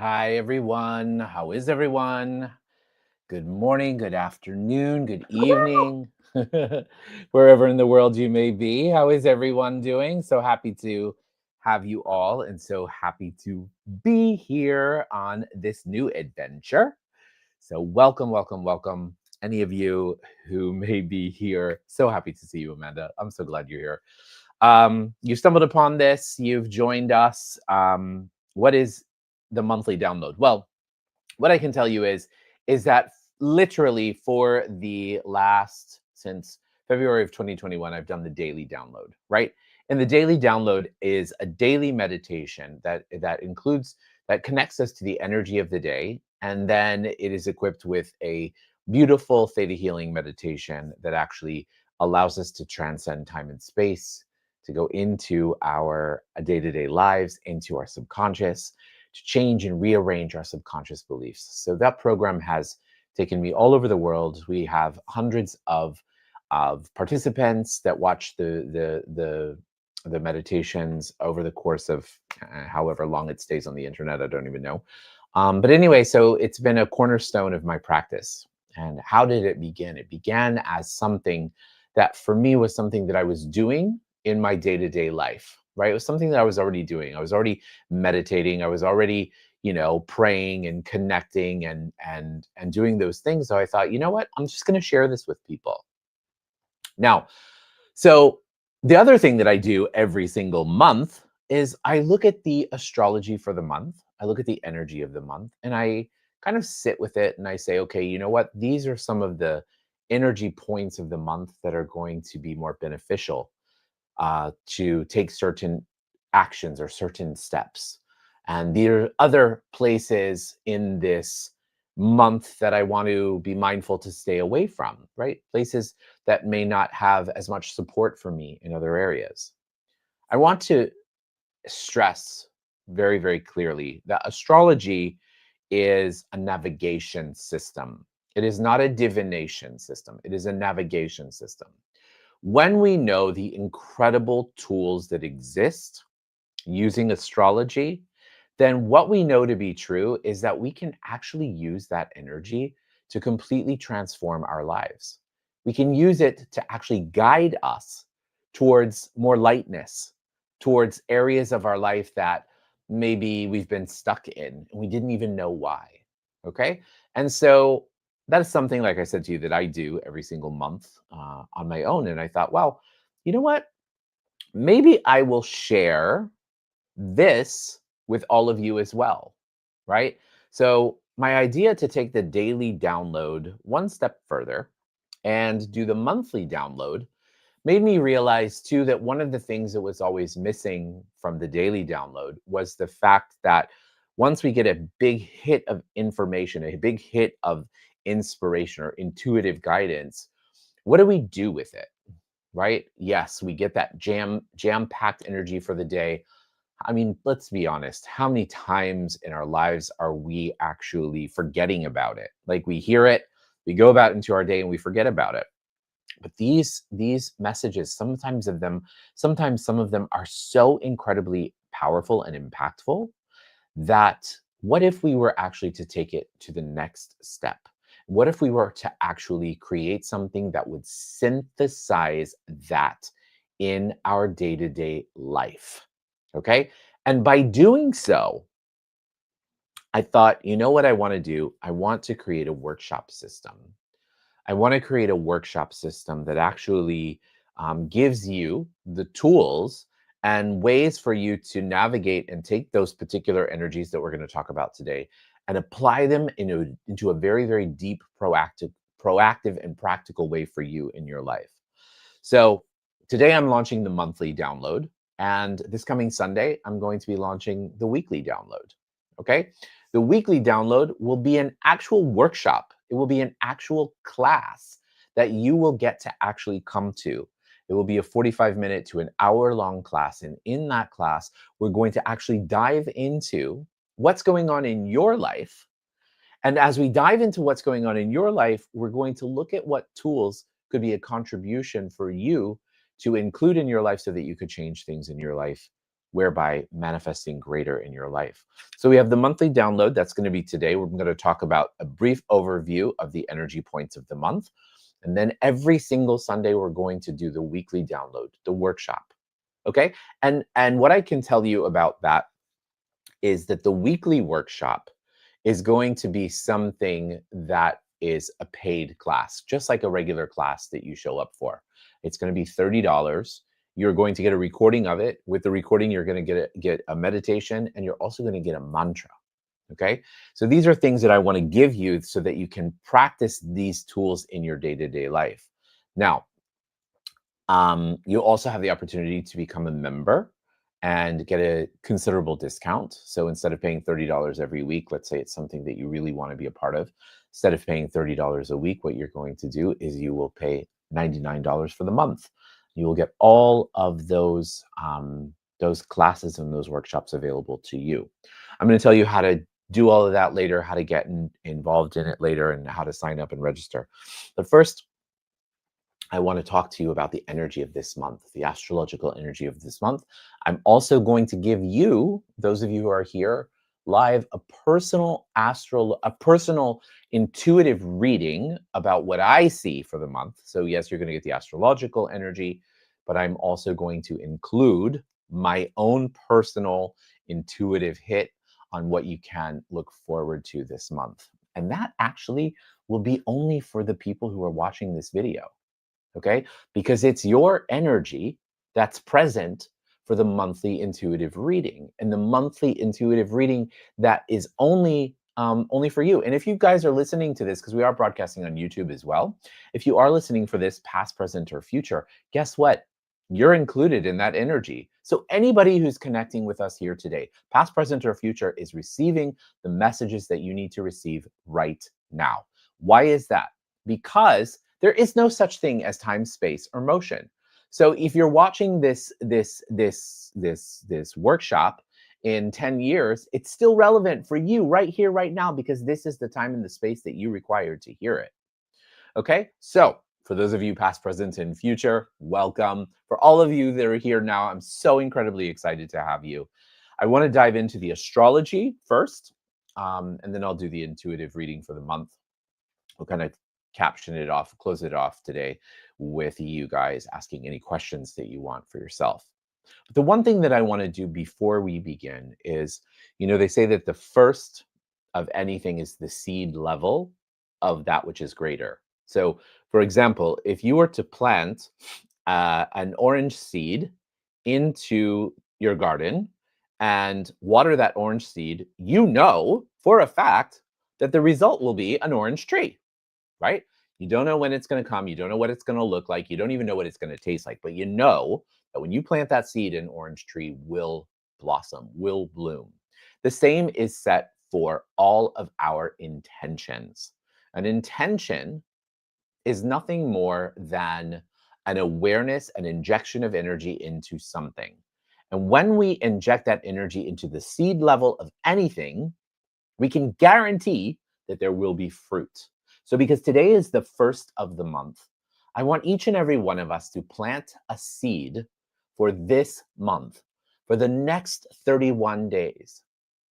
Hi, everyone. How is everyone? Good morning, good afternoon, good evening, wherever in the world you may be. How is everyone doing? So happy to have you all and so happy to be here on this new adventure. So, welcome, welcome, welcome. Any of you who may be here, so happy to see you, Amanda. I'm so glad you're here. You stumbled upon this, you've joined us. What is the monthly download? Well, what I can tell you is that literally for the last since February of 2021, I've done the daily download, right? And the daily download is a daily meditation that includes that connects us to the energy of the day, and then it is equipped with a beautiful theta healing meditation that actually allows us to transcend time and space, to go into our day-to-day lives, into our subconscious, to change and rearrange our subconscious beliefs. So that program has taken me all over the world. We have hundreds of participants that watch the meditations over the course of however long it stays on the internet. I don't even know. But anyway, so it's been a cornerstone of my practice. And how did it begin? It began as something that for me was something that I was doing in my day-to-day life, right? It was something that I was already doing. I was already meditating. I was already, praying and connecting and doing those things. So I thought, you know what? I'm just going to share this with people. Now, so the other thing that I do every single month is I look at the astrology for the month. I look at the energy of the month and I kind of sit with it and I say, okay, you know what? These are some of the energy points of the month that are going to be more beneficial to take certain actions or certain steps. And there are other places in this month that I want to be mindful to stay away from, right? Places that may not have as much support for me in other areas. I want to stress very, very clearly that astrology is a navigation system. It is not a divination system, it is a navigation system. When we know the incredible tools that exist using astrology, then what we know to be true is that we can actually use that energy to completely transform our lives. We can use it to actually guide us towards more lightness, towards areas of our life that maybe we've been stuck in and we didn't even know why. Okay. And so that is something, like I said to you, that I do every single month on my own. And I thought, well, you know what? Maybe I will share this with all of you as well, right? So, my idea to take the daily download one step further and do the monthly download made me realize too that one of the things that was always missing from the daily download was the fact that once we get a big hit of information, a big hit of inspiration or intuitive guidance, what do we do with it? Right? Yes, we get that jam-packed energy for the day. I mean, let's be honest. How many times in our lives are we actually forgetting about it? Like we hear it, we go about into our day and we forget about it. But these messages, sometimes some of them are so incredibly powerful and impactful that what if we were actually to take it to the next step? What if we were to actually create something that would synthesize that in our day-to-day life? Okay. And by doing so, I thought, you know what I want to do? I want to create a workshop system. I want to create a workshop system that actually gives you the tools and ways for you to navigate and take those particular energies that we're going to talk about today and apply them into a very, very deep, proactive and practical way for you in your life. So today I'm launching the monthly download. And this coming Sunday, I'm going to be launching the weekly download. Okay. The weekly download will be an actual workshop. It will be an actual class that you will get to actually come to. It will be a 45-minute to an hour-long class. And in that class, we're going to actually dive into what's going on in your life. And as we dive into what's going on in your life, we're going to look at what tools could be a contribution for you to include in your life so that you could change things in your life whereby manifesting greater in your life. So we have the monthly download. That's going to be today. We're going to talk about a brief overview of the energy points of the month. And then every single Sunday, we're going to do the weekly download, the workshop. Okay. And what I can tell you about that is that the weekly workshop is going to be something that is a paid class, just like a regular class that you show up for. It's going to be $30. You're going to get a recording of it. With the recording, you're going to get a meditation, and you're also going to get a mantra. Okay. So these are things that I want to give you so that you can practice these tools in your day-to-day life. Now, you also have the opportunity to become a member and get a considerable discount. So instead of paying $30 every week, let's say it's something that you really want to be a part of, instead of paying $30 a week, what you're going to do is you will pay $99 for the month. You will get all of those classes and those workshops available to you. I'm going to tell you how to do all of that later, how to get involved in it later, and how to sign up and register. But first, I want to talk to you about the energy of this month, the astrological energy of this month. I'm also going to give you, those of you who are here live, a personal intuitive reading about what I see for the month. So yes, you're going to get the astrological energy, but I'm also going to include my own personal intuitive hit on what you can look forward to this month. And that actually will be only for the people who are watching this video. Okay, because it's your energy that's present for the monthly intuitive reading, and the monthly intuitive reading that is only for you. And if you guys are listening to this, because we are broadcasting on YouTube as well, if you are listening for this past, present, or future, guess what? You're included in that energy. So anybody who's connecting with us here today, past, present, or future, is receiving the messages that you need to receive right now. Why is that? Because there is no such thing as time, space, or motion. So if you're watching this workshop in 10 years, it's still relevant for you right here, right now, because this is the time and the space that you require to hear it. Okay, so for those of you past, present, and future, welcome. For all of you that are here now, I'm so incredibly excited to have you. I want to dive into the astrology first, and then I'll do the intuitive reading for the month. We'll kind of caption it off, close it off today with you guys asking any questions that you want for yourself. But the one thing that I want to do before we begin is, they say that the first of anything is the seed level of that which is greater. So, for example, if you were to plant an orange seed into your garden and water that orange seed, for a fact that the result will be an orange tree. Right? You don't know when it's going to come. You don't know what it's going to look like. You don't even know what it's going to taste like. But you know that when you plant that seed, an orange tree will blossom, will bloom. The same is set for all of our intentions. An intention is nothing more than an awareness, an injection of energy into something. And when we inject that energy into the seed level of anything, we can guarantee that there will be fruit. So because today is the first of the month, I want each and every one of us to plant a seed for this month, for the next 31 days.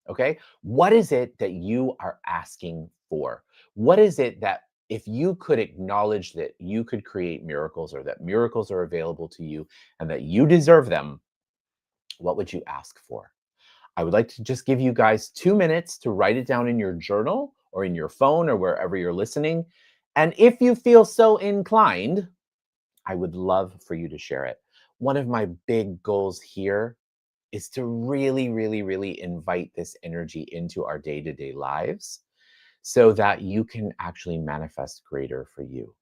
Okay? What is it that you are asking for? What is it that if you could acknowledge that you could create miracles, or that miracles are available to you and that you deserve them, what would you ask for? I would like to just give you guys 2 minutes to write it down in your journal or in your phone or wherever you're listening. And if you feel so inclined, I would love for you to share it. One of my big goals here is to really, really, really invite this energy into our day-to-day lives so that you can actually manifest greater for you.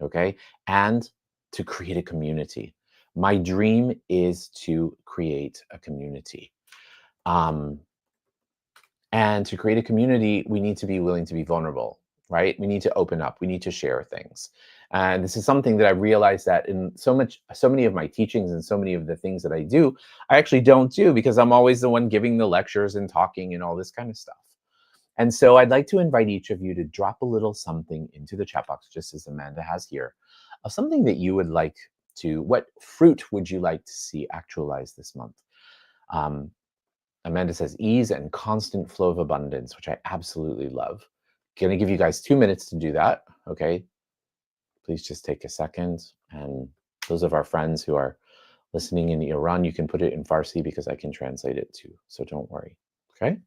Okay? And to create a community. My dream is to create a community. And to create a community, we need to be willing to be vulnerable, right? We need to open up. We need to share things. And this is something that I realized that in so many of my teachings and so many of the things that I do, I actually don't do because I'm always the one giving the lectures and talking and all this kind of stuff. And so I'd like to invite each of you to drop a little something into the chat box, just as Amanda has here, of something that you would like to, what fruit would you like to see actualized this month? Um, Amanda says ease and constant flow of abundance, which I absolutely love. Gonna give you guys 2 minutes to do that. Okay. Please just take a second. And those of our friends who are listening in Iran, you can put it in Farsi because I can translate it too. So don't worry. Okay.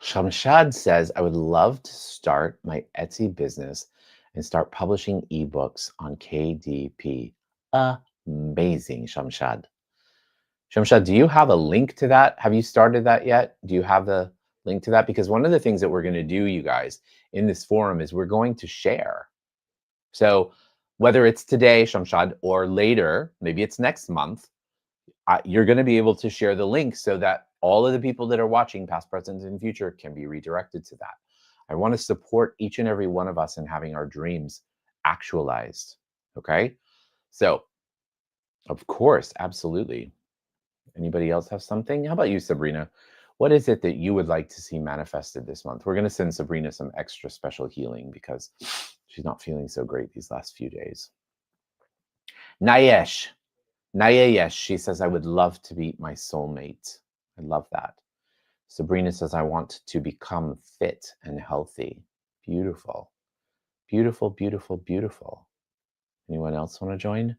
Shamshad says, I would love to start my Etsy business and start publishing ebooks on KDP. Amazing, Shamshad. Shamshad, do you have a link to that? Have you started that yet? Do you have the link to that? Because one of the things that we're going to do, you guys, in this forum is we're going to share. So whether it's today, Shamshad, or later, maybe it's next month, you're going to be able to share the link so that all of the people that are watching, past, present, and future, can be redirected to that. I want to support each and every one of us in having our dreams actualized. Okay. So, of course, absolutely. Anybody else have something? How about you, Sabrina? What is it that you would like to see manifested this month? We're going to send Sabrina some extra special healing because she's not feeling so great these last few days. Nayesh. Nayesh, she says, I would love to meet my soulmate. I love that. Sabrina says, I want to become fit and healthy. Beautiful. Beautiful, beautiful, beautiful. Anyone else want to join?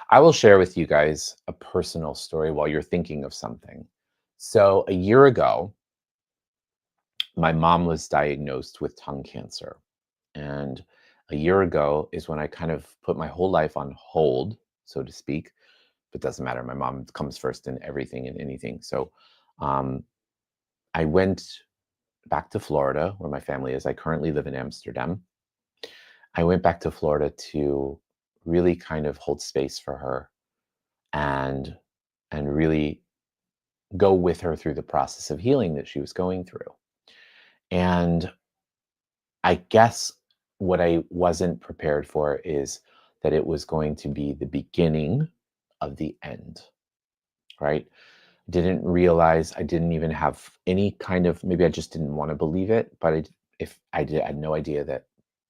I will share with you guys a personal story while you're thinking of something. So a year ago, my mom was diagnosed with tongue cancer. And a year ago is when I kind of put my whole life on hold, so to speak. But it doesn't matter. My mom comes first in everything and anything. So um, I went back to Florida, where my family is. I currently live in Amsterdam. I went back to Florida to really kind of hold space for her and really go with her through the process of healing that she was going through. And I guess what I wasn't prepared for is that it was going to be the beginning of the end, right? Didn't realize, I didn't even have any kind of, maybe I just didn't want to believe it, but if I did, I had no idea that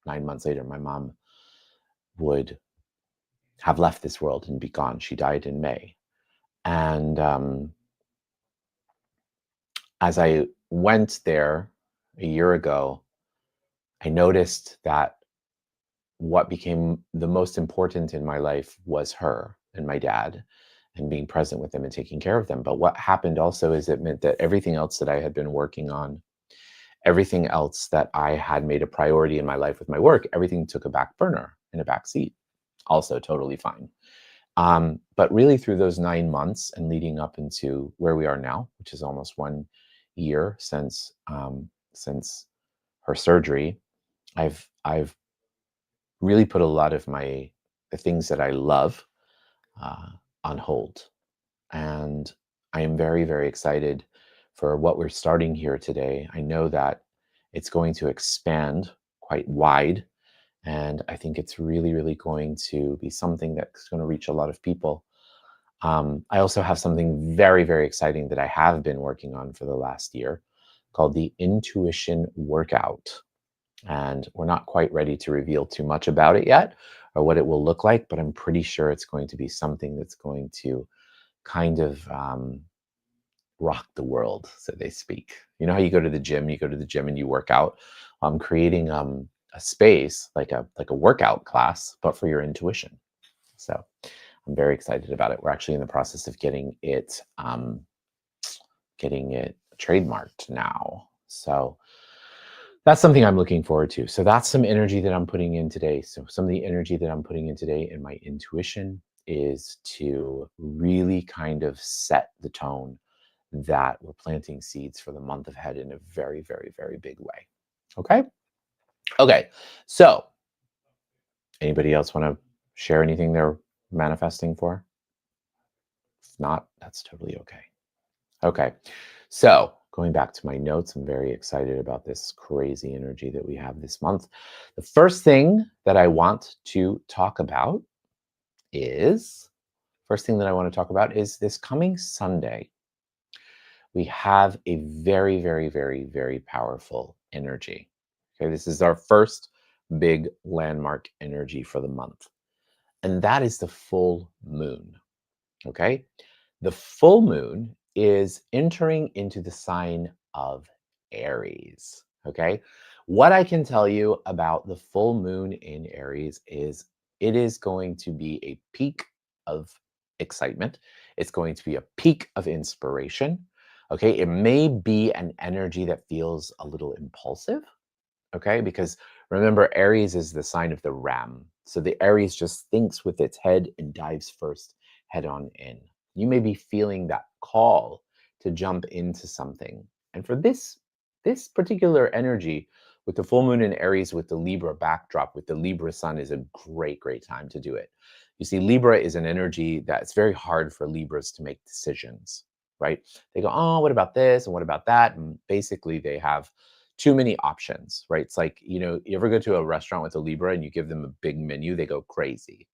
9 months later, my mom would have left this world and be gone. She died in May. And as I went there a year ago, I noticed that what became the most important in my life was her and my dad and being present with them and taking care of them. But what happened also is it meant that everything else that I had been working on, everything else that I had made a priority in my life with my work, everything took a back burner in a back seat. Also totally fine. But really through those 9 months and leading up into where we are now, which is almost 1 year since her surgery, I've really put a lot of the things that I love uh, on hold. And I am very, very excited for what we're starting here today. I know that it's going to expand quite wide. And I think it's really, really going to be something that's going to reach a lot of people. I also have something very, very exciting that I have been working on for the last year called the Intuition Workout. And we're not quite ready to reveal too much about it yet or what it will look like, but I'm pretty sure it's going to be something that's going to kind of rock the world, so they speak. You know how you go to the gym, and you work out. I'm creating a space like a workout class, but for your intuition. So I'm very excited about it. We're actually in the process of getting it trademarked now. So that's something I'm looking forward to. So that's some energy that I'm putting in today. So some of the energy that I'm putting in today in my intuition is to really kind of set the tone that we're planting seeds for the month ahead in a very, very, very big way. Okay. Okay. So anybody else want to share anything they're manifesting for? If not, that's totally okay. Okay. So going back to my notes, I'm very excited about this crazy energy that we have this month. The first thing that I want to talk about is this coming Sunday. We have a very, very, very, very powerful energy. Okay, this is our first big landmark energy for the month, and that is the full moon. Okay. The full moon is entering into the sign of Aries. Okay. What I can tell you about the full moon in Aries is it is going to be a peak of excitement. It's going to be a peak of inspiration. Okay. It may be an energy that feels a little impulsive. Okay. Because remember, Aries is the sign of the ram. So the Aries just thinks with its head and dives first head on in. You may be feeling that call to jump into something. And for this particular energy with the full moon in Aries with the Libra backdrop with the Libra sun is a great time to do it. You see, Libra is an energy that's very hard for Libras to make decisions, right? They go, "Oh, what about this and what about that?" And basically they have too many options, right? It's like, you ever go to a restaurant with a Libra and you give them a big menu, they go crazy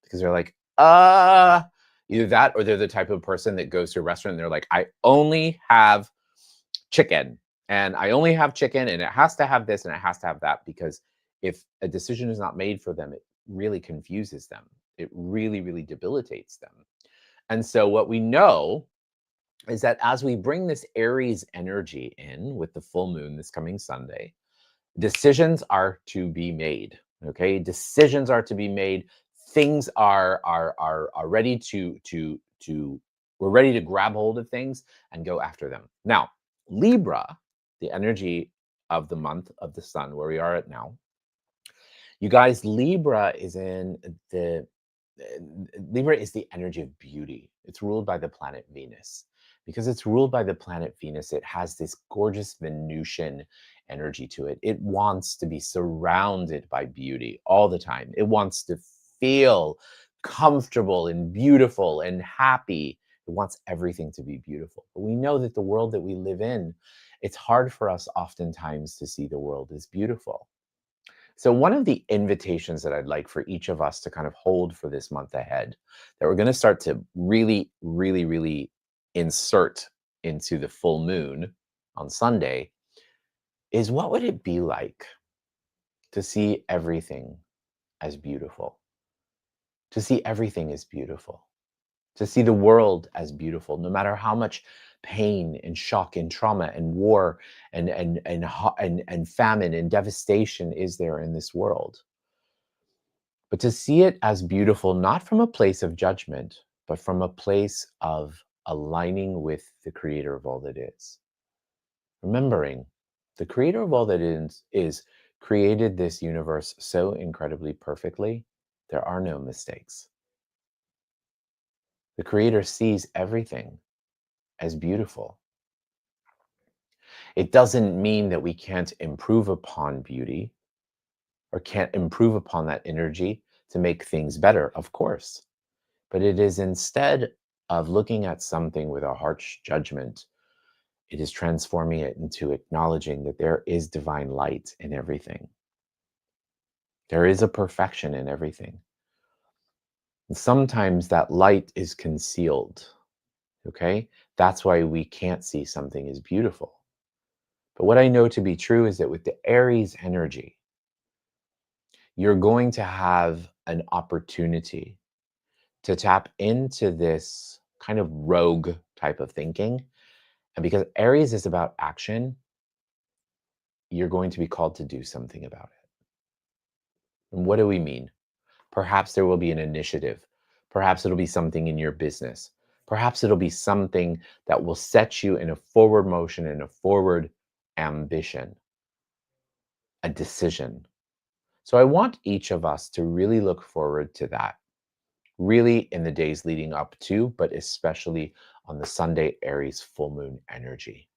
because they're like, either that or they're the type of person that goes to a restaurant and they're like, I only have chicken and I only have chicken and it has to have this and it has to have that because if a decision is not made for them, it really confuses them. It really debilitates them. And so what we know is that as we bring this Aries energy in with the full moon this coming Sunday, decisions are to be made. Okay, decisions are to be made. Things are ready to we're ready to grab hold of things and go after them. Now, Libra, the energy of the month of the sun, where we are at now, you guys, the Libra is the energy of beauty. It's ruled by the planet Venus. Because it's ruled by the planet Venus, it has this gorgeous Venusian energy to it. It wants to be surrounded by beauty all the time. It wants to feel comfortable and beautiful and happy. It wants everything to be beautiful. But we know that the world that we live in, it's hard for us oftentimes to see the world as beautiful. So, one of the invitations that I'd like for each of us to kind of hold for this month ahead, that we're going to start to really insert into the full moon on Sunday, is what would it be like to see everything as beautiful? To see everything as beautiful, to see the world as beautiful, no matter how much pain and shock and trauma and war and famine and devastation is there in this world. But to see it as beautiful, not from a place of judgment, but from a place of aligning with the creator of all that is. Remembering the creator of all that is created this universe so incredibly perfectly, there are no mistakes. The creator sees everything as beautiful. It doesn't mean that we can't improve upon beauty or can't improve upon that energy to make things better, of course. But it is instead of looking at something with a harsh judgment, it is transforming it into acknowledging that there is divine light in everything. There is a perfection in everything. And sometimes that light is concealed. Okay? That's why we can't see something as beautiful. But what I know to be true is that with the Aries energy, you're going to have an opportunity to tap into this kind of rogue type of thinking. And because Aries is about action, you're going to be called to do something about it. And what do we mean? Perhaps there will be an initiative. Perhaps it'll be something in your business. Perhaps it'll be something that will set you in a forward motion, in a forward ambition, a decision. So I want each of us to really look forward to that, really in the days leading up to, but especially on the Sunday Aries full moon energy.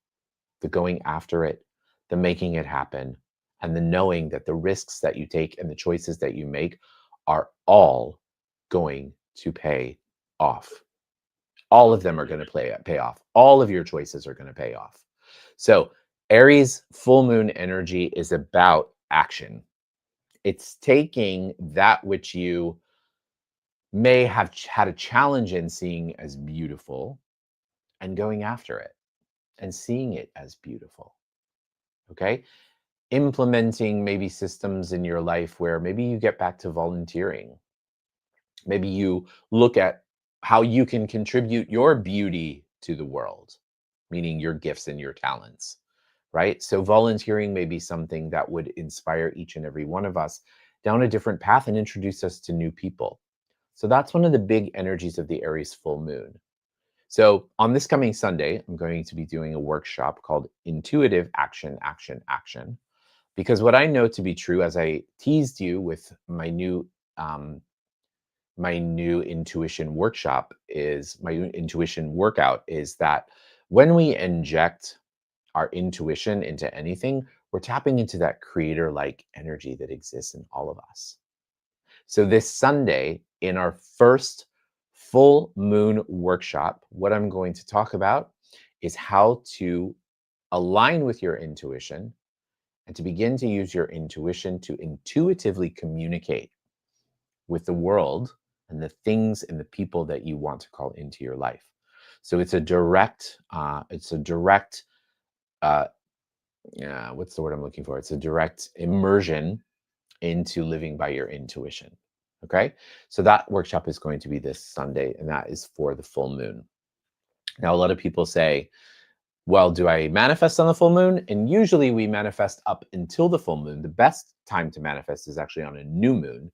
The going after it, the making it happen, and the knowing that the risks that you take and the choices that you make are all going to pay off. All of them are going to pay off. All of your choices are going to pay off. So, Aries full moon energy is about action. It's taking that which you may have had a challenge in seeing as beautiful and going after it and seeing it as beautiful. Okay. implementing maybe systems in your life where maybe you get back to volunteering. Maybe you look at how you can contribute your beauty to the world, meaning your gifts and your talents, right? So volunteering may be something that would inspire each and every one of us down a different path and introduce us to new people. So that's one of the big energies of the Aries full moon. So on this coming Sunday, I'm going to be doing a workshop called Intuitive Action, Action, Action. Because what I know to be true, as I teased you with um, my new intuition workshop, is my intuition workout, is that when we inject our intuition into anything, we're tapping into that creator like energy that exists in all of us. So this Sunday, in our first full moon workshop, what I'm going to talk about is how to align with your intuition and to begin to use your intuition to intuitively communicate with the world and the things and the people that you want to call into your life. So it's a direct, uh, yeah, what's the word I'm looking for? It's a direct immersion into living by your intuition. Okay. So that workshop is going to be this Sunday, and that is for the full moon. Now, a lot of people say, well, do I manifest on the full moon? And usually we manifest up until the full moon. The best time to manifest is actually on a new moon.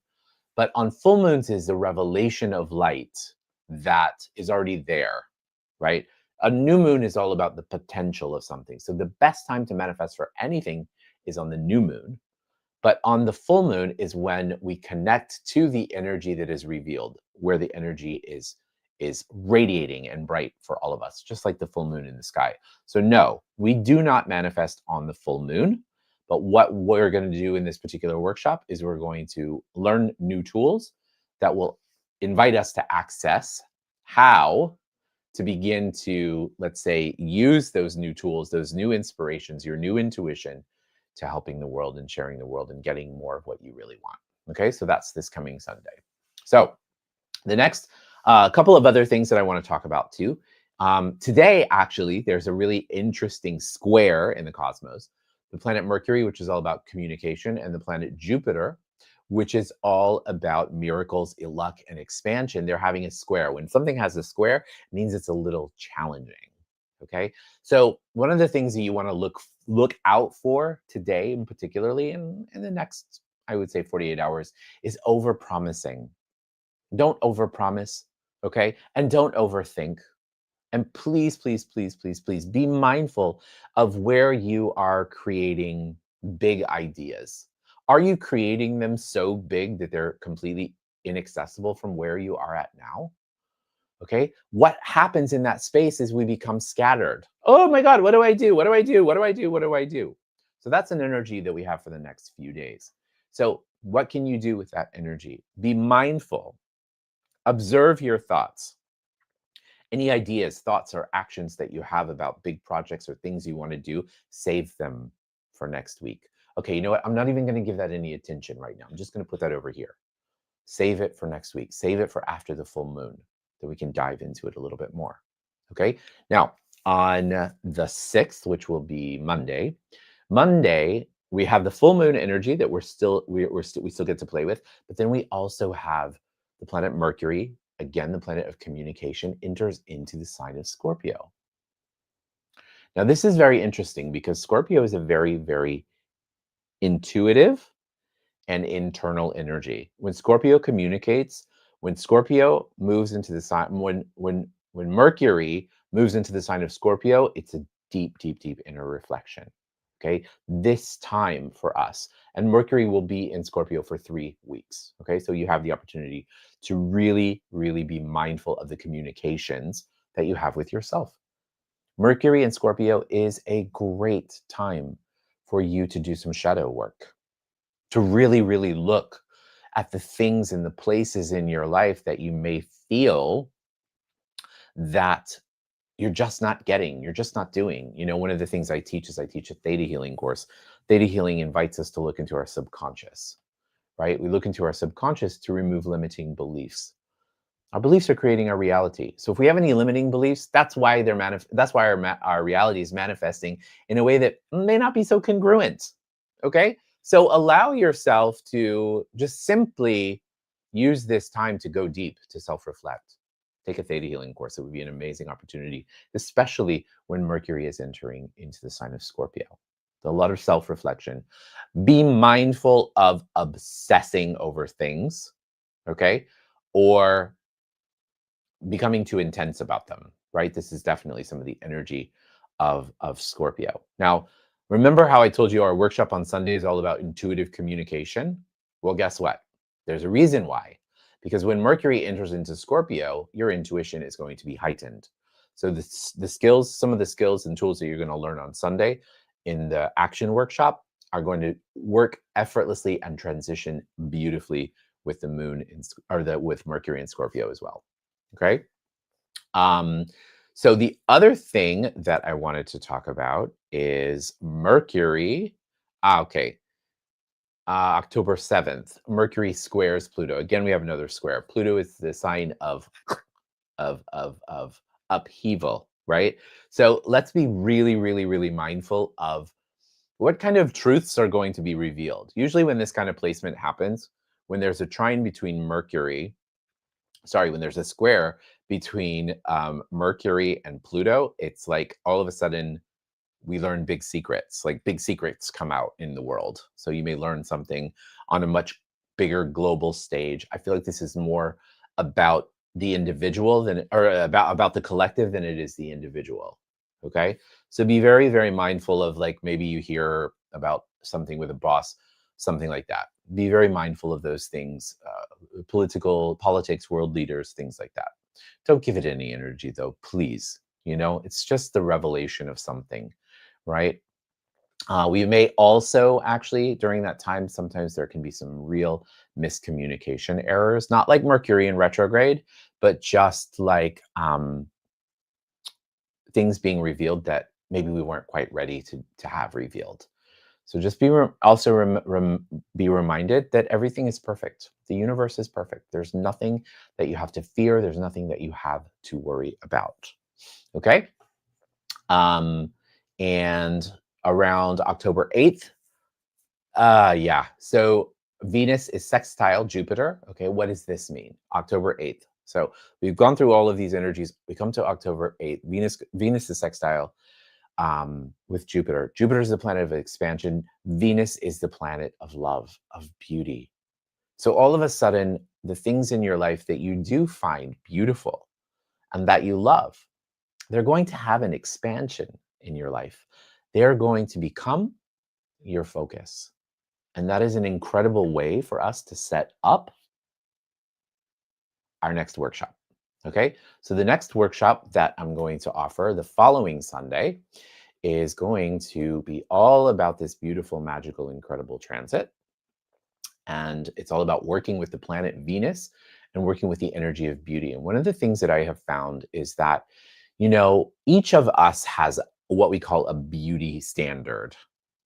But on full moons is the revelation of light that is already there, right? A new moon is all about the potential of something. So the best time to manifest for anything is on the new moon. But on the full moon is when we connect to the energy that is revealed, where the energy is radiating and bright for all of us, just like the full moon in the sky. So no, we do not manifest on the full moon. But what we're going to do in this particular workshop is we're going to learn new tools that will invite us to access how to begin to, let's say, use those new tools, those new inspirations, your new intuition to helping the world and sharing the world and getting more of what you really want. Okay, so that's this coming Sunday. So the next couple of other things that I want to talk about too. Today, actually, there's a really interesting square in the cosmos. The planet Mercury, which is all about communication, and the planet Jupiter, which is all about miracles, luck, and expansion. They're having a square. When something has a square, it means it's a little challenging. Okay, so one of the things that you want to look out for today, and particularly in the next, I would say, 48 hours, is over promising. Don't overpromise, okay? And don't overthink. And please, please, please, please, please be mindful of where you are creating big ideas. Are you creating them so big that they're completely inaccessible from where you are at now? Okay. What happens in that space is we become scattered. Oh my God, what do I do? What do I do? What do I do? What do I do? So that's an energy that we have for the next few days. So, what can you do with that energy? Be mindful. Observe your thoughts. Any ideas, thoughts, or actions that you have about big projects or things you want to do, save them for next week. Okay, you know what? I'm not even going to give that any attention right now. I'm just going to put that over here. Save it for next week. Save it for after the full moon, that we can dive into it a little bit more. Okay, now on the 6th, which will be Monday, we have the full moon energy that we still get to play with, but then we also have the planet Mercury, again the planet of communication, enters into the sign of Scorpio. Now this is very interesting because Scorpio is a very, very intuitive and internal energy. When Scorpio communicates, when Scorpio moves into the sign, when Mercury moves into the sign of Scorpio, it's a deep, deep, deep inner reflection. Okay, this time for us, and Mercury will be in Scorpio for 3 weeks. Okay, so you have the opportunity to really, really be mindful of the communications that you have with yourself. Mercury in Scorpio is a great time for you to do some shadow work, to really, really look at the things and the places in your life that you may feel that you're just not getting, you're just not doing. You know, one of the things I teach is I teach a theta healing course. Theta healing invites us to look into our subconscious, right? We look into our subconscious to remove limiting beliefs. Our beliefs are creating our reality. So if we have any limiting beliefs, that's why that's why our reality is manifesting in a way that may not be so congruent. Okay. So allow yourself to just simply use this time to go deep, to self reflect. Take a theta healing course. It would be an amazing opportunity, especially when Mercury is entering into the sign of Scorpio. So a lot of self reflection. Be mindful of obsessing over things, okay? Or becoming too intense about them, right? This is definitely some of the energy of Scorpio. Now, remember how I told you our workshop on Sunday is all about intuitive communication? Well, guess what? There's a reason why. Because when Mercury enters into Scorpio, your intuition is going to be heightened. So the skills, some of the skills and tools that you're going to learn on Sunday in the action workshop are going to work effortlessly and transition beautifully with the moon in, or the with Mercury and Scorpio as well. Okay. Um, so the other thing that I wanted to talk about is Mercury. Okay. October 7th, Mercury squares Pluto. Again, we have another square. Pluto is the sign of upheaval, right? So let's be really, really, really mindful of what kind of truths are going to be revealed. Usually, when this kind of placement happens, when there's a trine between Mercury, sorry, when there's a square between Mercury and Pluto, it's like all of a sudden we learn big secrets, like big secrets come out in the world. So you may learn something on a much bigger global stage. I feel like this is more about the individual than, or about the collective than it is the individual. Okay. So be very, very mindful of, like, maybe you hear about something with a boss, something like that. Be very mindful of those things, politics, world leaders, things like that. Don't give it any energy though, please. It's just the revelation of something, right? We may also actually, during that time, sometimes there can be some real miscommunication errors, not like Mercury in retrograde, but just like things being revealed that maybe we weren't quite ready to have revealed. So just be reminded that everything is perfect. The universe is perfect. There's nothing that you have to fear. There's nothing that you have to worry about. Okay. Um, and around October 8th, yeah. So Venus is sextile Jupiter. Okay, what does this mean? October 8th. So we've gone through all of these energies. We come to October 8th. Venus is sextile with Jupiter. Jupiter is the planet of expansion. Venus is the planet of love, of beauty. So all of a sudden, the things in your life that you do find beautiful and that you love, they're going to have an expansion in your life. They're going to become your focus. And that is an incredible way for us to set up our next workshop. Okay. So the next workshop that I'm going to offer the following Sunday is going to be all about this beautiful, magical, incredible transit. And it's all about working with the planet Venus and working with the energy of beauty. And one of the things that I have found is that, each of us has what we call a beauty standard,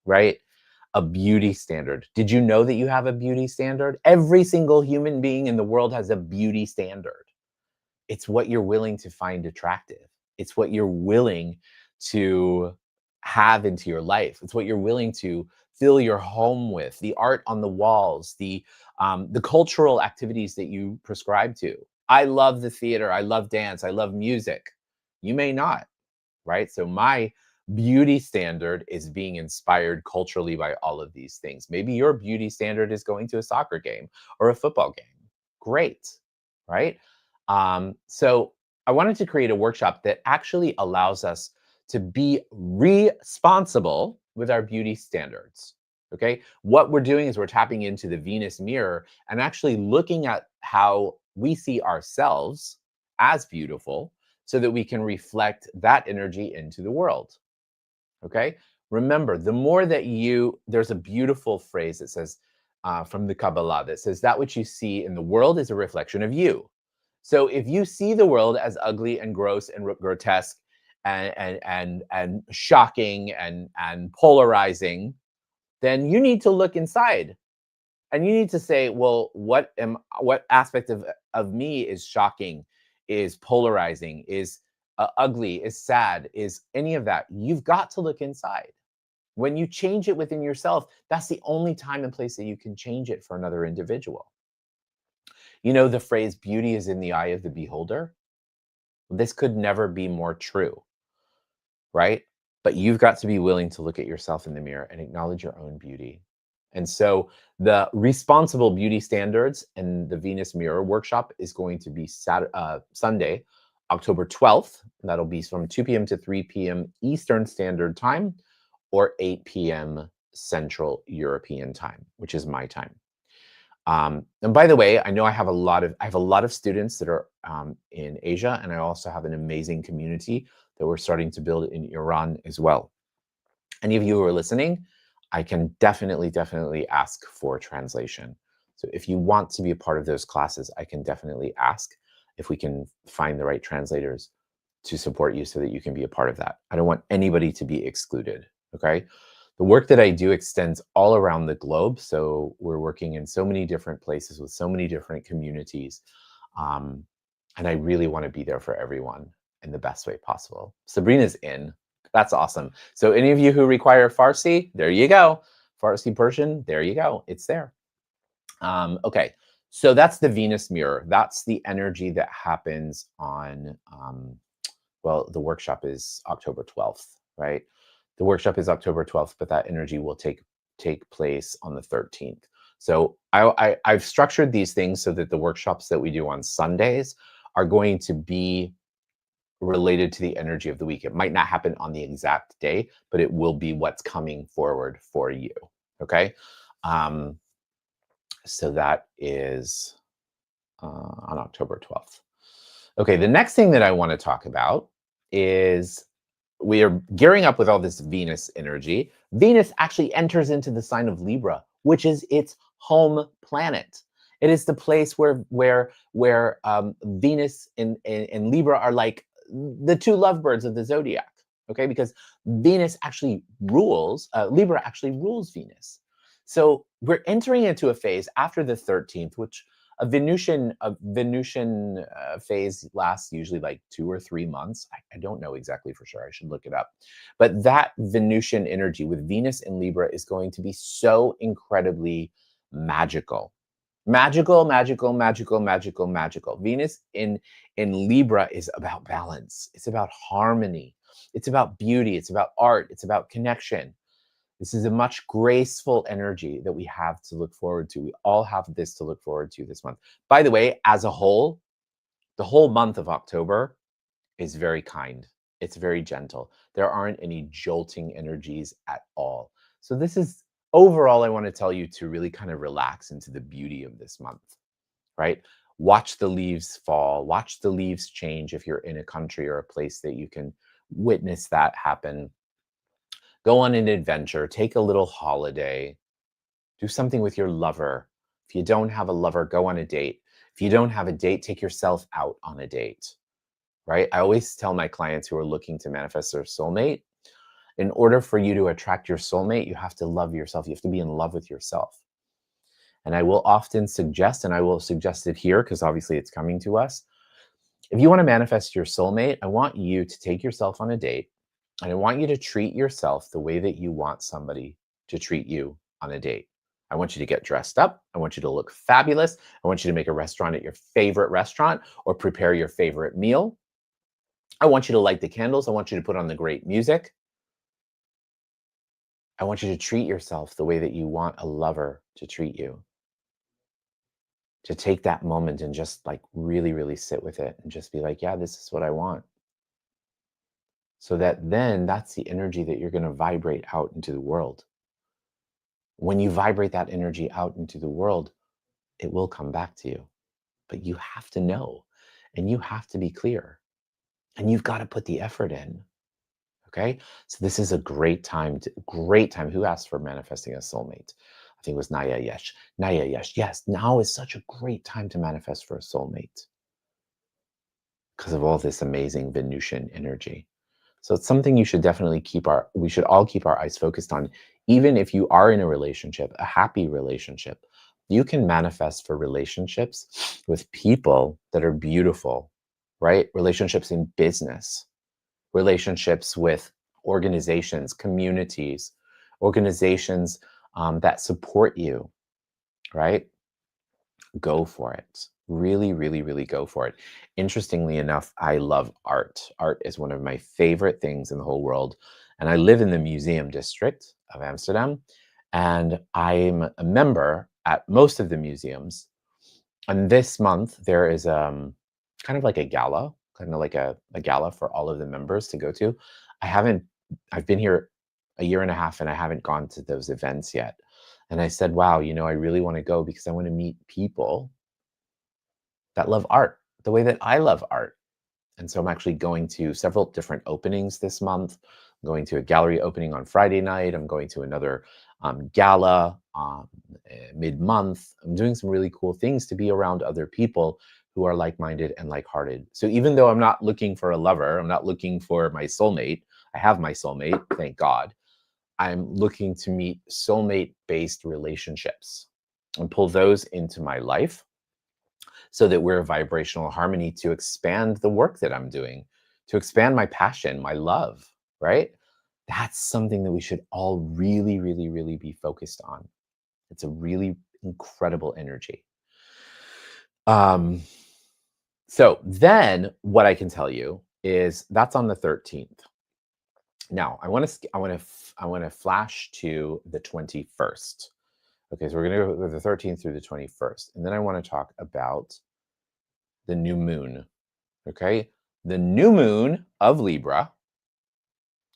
right? A beauty standard. Did you know that you have a beauty standard? Every single human being in the world has a beauty standard. It's what you're willing to find attractive. It's what you're willing to have into your life. It's what you're willing to fill your home with, the art on the walls, the cultural activities that you prescribe to. I love the theater. I love dance. I love music. You may not, right? So my beauty standard is being inspired culturally by all of these things. Maybe your beauty standard is going to a soccer game or a football game. Great, right? So I wanted to create a workshop that actually allows us to be responsible with our beauty standards. Okay. What we're doing is we're tapping into the Venus mirror and actually looking at how we see ourselves as beautiful so that we can reflect that energy into the world. Okay. Remember, the more that there's a beautiful phrase that says from the Kabbalah that says that which you see in the world is a reflection of you. So if you see the world as ugly and gross and grotesque and shocking and polarizing, then you need to look inside and you need to say, well, what aspect of me is shocking, is polarizing, is ugly, is sad, is any of that? You've got to look inside. When you change it within yourself, that's the only time and place that you can change it for another individual. You know the phrase, beauty is in the eye of the beholder? This could never be more true, right? But you've got to be willing to look at yourself in the mirror and acknowledge your own beauty. And so the responsible beauty standards and the Venus Mirror workshop is going to be Sunday, October 12th. That'll be from 2 p.m. to 3 p.m. Eastern Standard Time or 8 p.m. Central European Time, which is my time. And by the way, I know I have a lot of students that are in Asia, and I also have an amazing community that we're starting to build in Iran as well. Any of you who are listening, I can definitely ask for translation. So if you want to be a part of those classes, I can definitely ask if we can find the right translators to support you so that you can be a part of that. I don't want anybody to be excluded, okay? The work that I do extends all around the globe. So we're working in so many different places with so many different communities. And I really want to be there for everyone in the best way possible. Sabrina's in. That's awesome. So any of you who require Farsi, there you go. Farsi Persian, there you go. It's there. Okay. So that's the Venus mirror. That's the energy that happens on, well, the workshop is October 12th, right? The workshop is October 12th, but that energy will take place on the 13th. So I've structured these things so that the workshops that we do on Sundays are going to be related to the energy of the week. It might not happen on the exact day, but it will be what's coming forward for you. Okay. So that is on October 12th. Okay. The next thing that I want to talk about is we are gearing up with all this Venus energy. Venus actually enters into the sign of Libra, which is its home planet. It is the place where Venus and Libra are like the two lovebirds of the zodiac. Okay, because Venus actually rules, Libra actually rules Venus. So we're entering into a phase after the 13th, which a Venusian phase lasts usually like 2 or 3 months. I don't know exactly for sure. I should look it up. But that Venusian energy with Venus in Libra is going to be so incredibly magical. Magical. Venus in Libra is about balance. It's about harmony. It's about beauty. It's about art. It's about connection. This is a much graceful energy that we have to look forward to. We all have this to look forward to this month. By the way, as a whole, the whole month of October is very kind. It's very gentle. There aren't any jolting energies at all. So this is overall, I want to tell you to really kind of relax into the beauty of this month, right? Watch the leaves fall, watch the leaves change if you're in a country or a place that you can witness that happen. Go on an adventure, take a little holiday, do something with your lover. If you don't have a lover, go on a date. If you don't have a date, take yourself out on a date, right? I always tell my clients who are looking to manifest their soulmate, in order for you to attract your soulmate, you have to love yourself. You have to be in love with yourself. And I will often suggest, and I will suggest it here because obviously it's coming to us. If you want to manifest your soulmate, I want you to take yourself on a date. And I want you to treat yourself the way that you want somebody to treat you on a date. I want you to get dressed up. I want you to look fabulous. I want you to make a restaurant at your favorite restaurant or prepare your favorite meal. I want you to light the candles. I want you to put on the great music. I want you to treat yourself the way that you want a lover to treat you. To take that moment and just like really sit with it and just be like, yeah, this is what I want. So that then that's the energy that you're going to vibrate out into the world. When you vibrate that energy out into the world, it will come back to you. But you have to know and you have to be clear and you've got to put the effort in. Okay. So this is a great time. Who asked for manifesting a soulmate? I think it was Naya Yesh. Naya Yesh. Yes. Now is such a great time to manifest for a soulmate because of all this amazing Venusian energy. So it's something you should definitely we should all keep our eyes focused on. Even if you are in a relationship, a happy relationship, you can manifest for relationships with people that are beautiful, right? Relationships in business, relationships with organizations, communities, organizations that support you, right? Go for it. Really, really, really go for it. Interestingly enough, I love art. Art is one of my favorite things in the whole world. And I live in the museum district of Amsterdam. And I'm a member at most of the museums. And this month, there is kind of like a gala, kind of like a gala for all of the members to go to. I haven't, I've been here a year and a half and I haven't gone to those events yet. And I said, wow, I really want to go because I want to meet people that love art the way that I love art. And so I'm actually going to several different openings this month. I'm going to a gallery opening on Friday night. I'm going to another gala mid-month. I'm doing some really cool things to be around other people who are like-minded and like-hearted. So even though I'm not looking for a lover, I'm not looking for my soulmate. I have my soulmate, thank God. I'm looking to meet soulmate-based relationships and pull those into my life so that we're a vibrational harmony to expand the work that I'm doing, to expand my passion, my love, right? That's something that we should all really, really, really be focused on. It's a really incredible energy. So then what I can tell you is that's on the 13th. Now, I want to flash to the 21st. Okay, so we're going to go with the 13th through the 21st. And then I want to talk about the new moon. Okay, the new moon of Libra.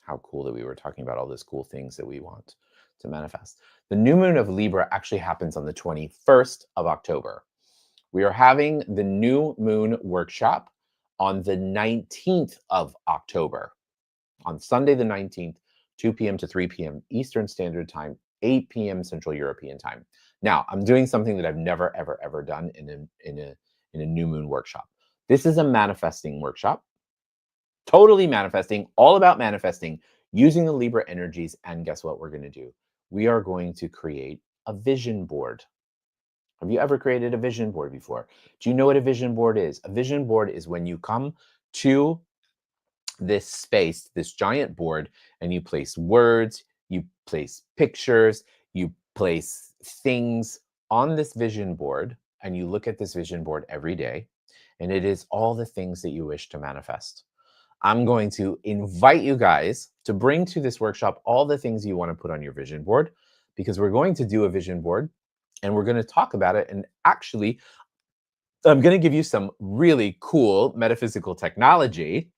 How cool that we were talking about all those cool things that we want to manifest. The new moon of Libra actually happens on the 21st of October. We are having the new moon workshop on the 19th of October, on Sunday the 19th, 2 p.m. to 3 p.m. Eastern Standard Time, 8 p.m. Central European Time. Now, I'm doing something that I've never, ever, ever done in a new moon workshop. This is a manifesting workshop, totally manifesting, all about manifesting using the Libra energies. And guess what we're going to do? We are going to create a vision board. Have you ever created a vision board before? Do you know what a vision board is? A vision board is when you come to this space, this giant board, and you place words, you place pictures, you place things on this vision board, and you look at this vision board every day, and it is all the things that you wish to manifest. I'm going to invite you guys to bring to this workshop all the things you want to put on your vision board, because we're going to do a vision board and we're going to talk about it. And actually, I'm going to give you some really cool metaphysical technology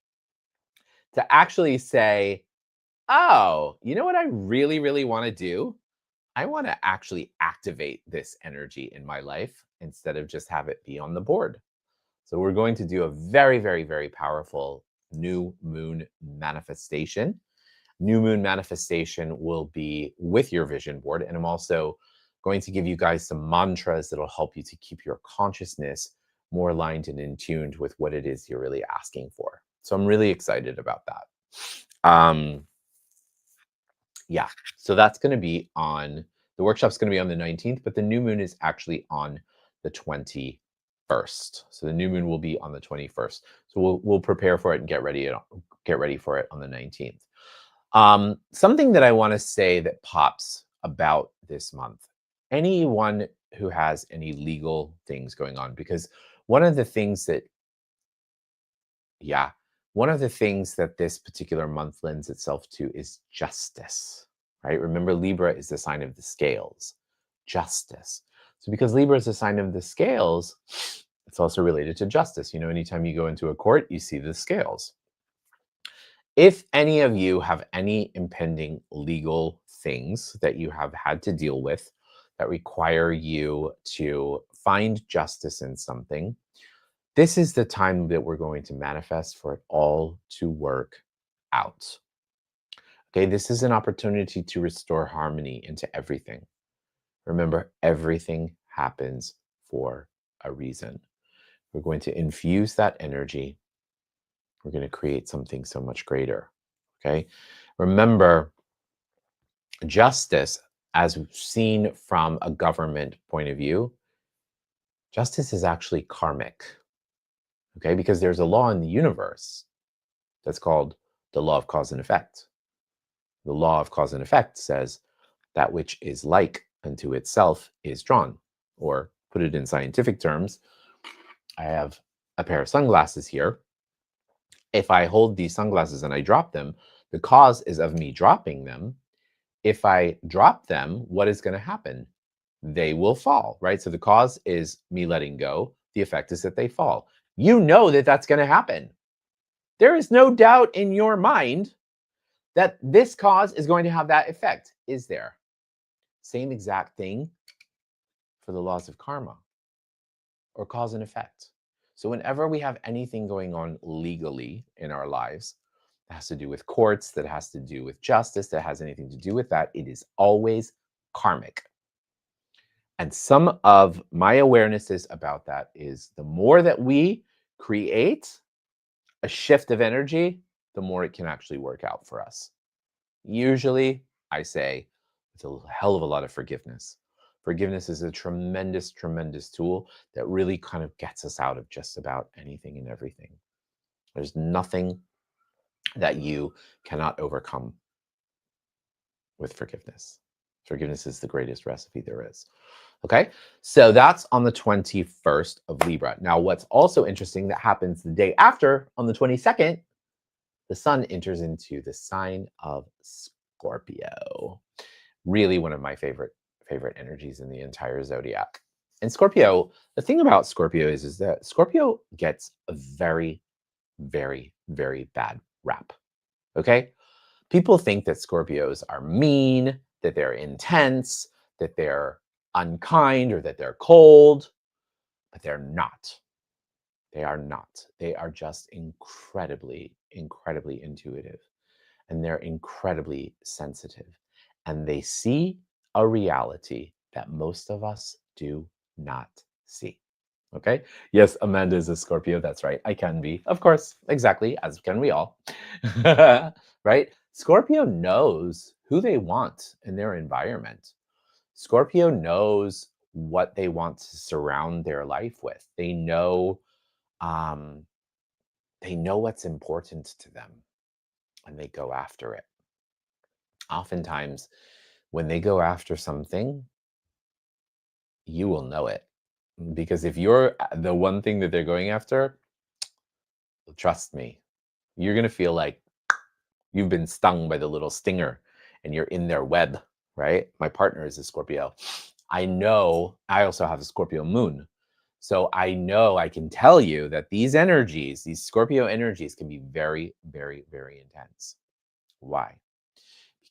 to actually say, oh, you know what I really, really want to do? I want to actually activate this energy in my life instead of just have it be on the board. So we're going to do a very, very, very powerful new moon manifestation. New moon manifestation will be with your vision board. And I'm also going to give you guys some mantras that'll help you to keep your consciousness more aligned and in tuned with what it is you're really asking for. So I'm really excited about that. Yeah, so that's going to be on, the workshop's going to be on the 19th, but the new moon is actually on the 21st. So the new moon will be on the 21st. So we'll prepare for it and get ready for it on the 19th. Something that I want to say that pops about this month, anyone who has any legal things going on, because one of the things that, one of the things that this particular month lends itself to is justice, right? Remember, Libra is the sign of the scales, justice. So because Libra is the sign of the scales, it's also related to justice. Anytime you go into a court, you see the scales. If any of you have any impending legal things that you have had to deal with that require you to find justice in something, this is the time that we're going to manifest for it all to work out. Okay, this is an opportunity to restore harmony into everything. Remember, everything happens for a reason. We're going to infuse that energy. We're going to create something so much greater. Okay, remember, justice, as seen from a government point of view, justice is actually karmic. Okay, because there's a law in the universe that's called the law of cause and effect. The law of cause and effect says That which is like unto itself is drawn. Or put it in scientific terms, I have a pair of sunglasses here. If I hold these sunglasses and I drop them, the cause is of me dropping them. If I drop them, what is going to happen? They will fall, right? So the cause is me letting go. The effect is that they fall. You know that that's going to happen. There is no doubt in your mind that this cause is going to have that effect, is there? Same exact thing for the laws of karma or cause and effect. So whenever we have anything going on legally in our lives, that has to do with courts, that has to do with justice, that has anything to do with that, it is always karmic. And some of my awarenesses about that is the more that we create a shift of energy, the more it can actually work out for us. Usually, I say, it's a hell of a lot of forgiveness. Forgiveness is a tremendous, tremendous tool that really kind of gets us out of just about anything and everything. There's nothing that you cannot overcome with forgiveness. Forgiveness is the greatest recipe there is. Okay, so that's on the 21st of Libra. Now, what's also interesting that happens the day after, on the 22nd, the sun enters into the sign of Scorpio. Really one of my favorite energies in the entire zodiac. And Scorpio, the thing about Scorpio is that Scorpio gets a very, very, very bad rap. Okay? People think that Scorpios are mean, that they're intense, that they're unkind, or that they're cold, but they're not. They are not. They are just incredibly, incredibly intuitive, and they're incredibly sensitive. And they see a reality that most of us do not see. Okay. Yes, Amanda is a Scorpio. That's right. I can be. Of course. Exactly. As can we all. Right? Scorpio knows who they want in their environment. Scorpio knows what they want to surround their life with. Um, they know what's important to them and they go after it. Oftentimes, when they go after something, you will know it. Because if you're the one thing that they're going after, trust me, you're going to feel like you've been stung by the little stinger and you're in their web, right? My partner is a Scorpio. I know I also have a Scorpio moon. So I know I can tell you that these energies, these Scorpio energies, can be very, very, very intense. Why?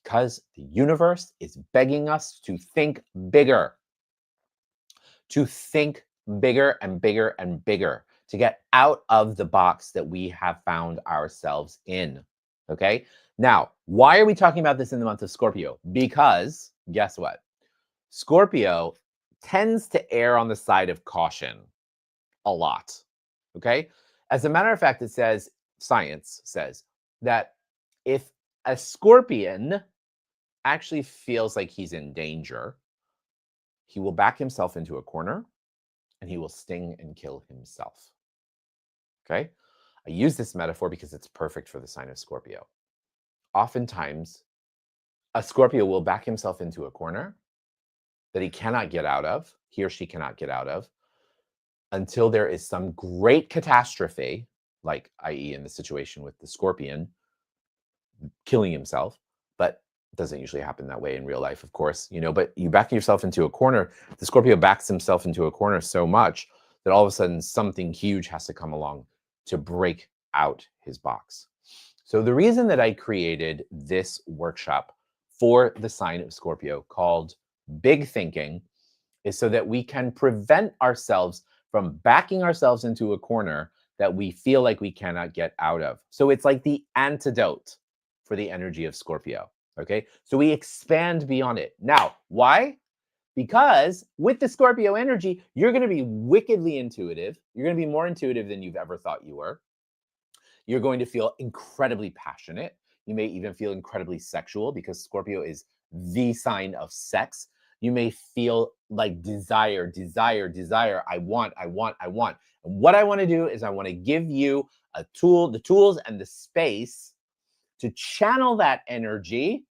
Because the universe is begging us to think bigger, to think bigger and bigger and bigger, to get out of the box that we have found ourselves in. Okay. Now, why are we talking about this in the month of Scorpio? Because guess what? Scorpio tends to err on the side of caution a lot. Okay. As a matter of fact, it says, science says that if a scorpion actually feels like he's in danger, he will back himself into a corner and he will sting and kill himself. Okay. I use this metaphor because it's perfect for the sign of Scorpio. Oftentimes, a Scorpio will back himself into a corner that he cannot get out of, he or she cannot get out of, until there is some great catastrophe, like, i.e., in the situation with the scorpion killing himself, but it doesn't usually happen that way in real life, of course, but you back yourself into a corner. The Scorpio backs himself into a corner so much that all of a sudden something huge has to come along to break out his box. So the reason that I created this workshop for the sign of Scorpio called Big Thinking is so that we can prevent ourselves from backing ourselves into a corner that we feel like we cannot get out of. So it's like the antidote for the energy of Scorpio. Okay. So we expand beyond it. Now, why? Because with the Scorpio energy, you're going to be wickedly intuitive. You're going to be more intuitive than you've ever thought you were. You're going to feel incredibly passionate. You may even feel incredibly sexual because Scorpio is the sign of sex. You may feel like desire, desire, desire. I want, I want, I want. And what I want to do is I want to give you a tool, the tools and the space to channel that energy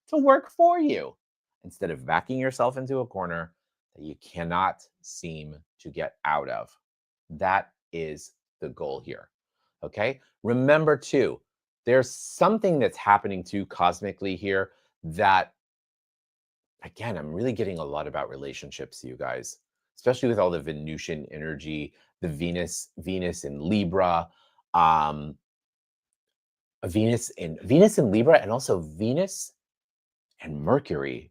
to work for you. instead of backing yourself into a corner that you cannot seem to get out of. That is the goal here. Okay. Remember, too, there's something that's happening too cosmically here that, again, I'm really getting a lot about relationships, you guys, especially with all the Venusian energy, the Venus in Libra, um, Venus in Libra, and also Venus and Mercury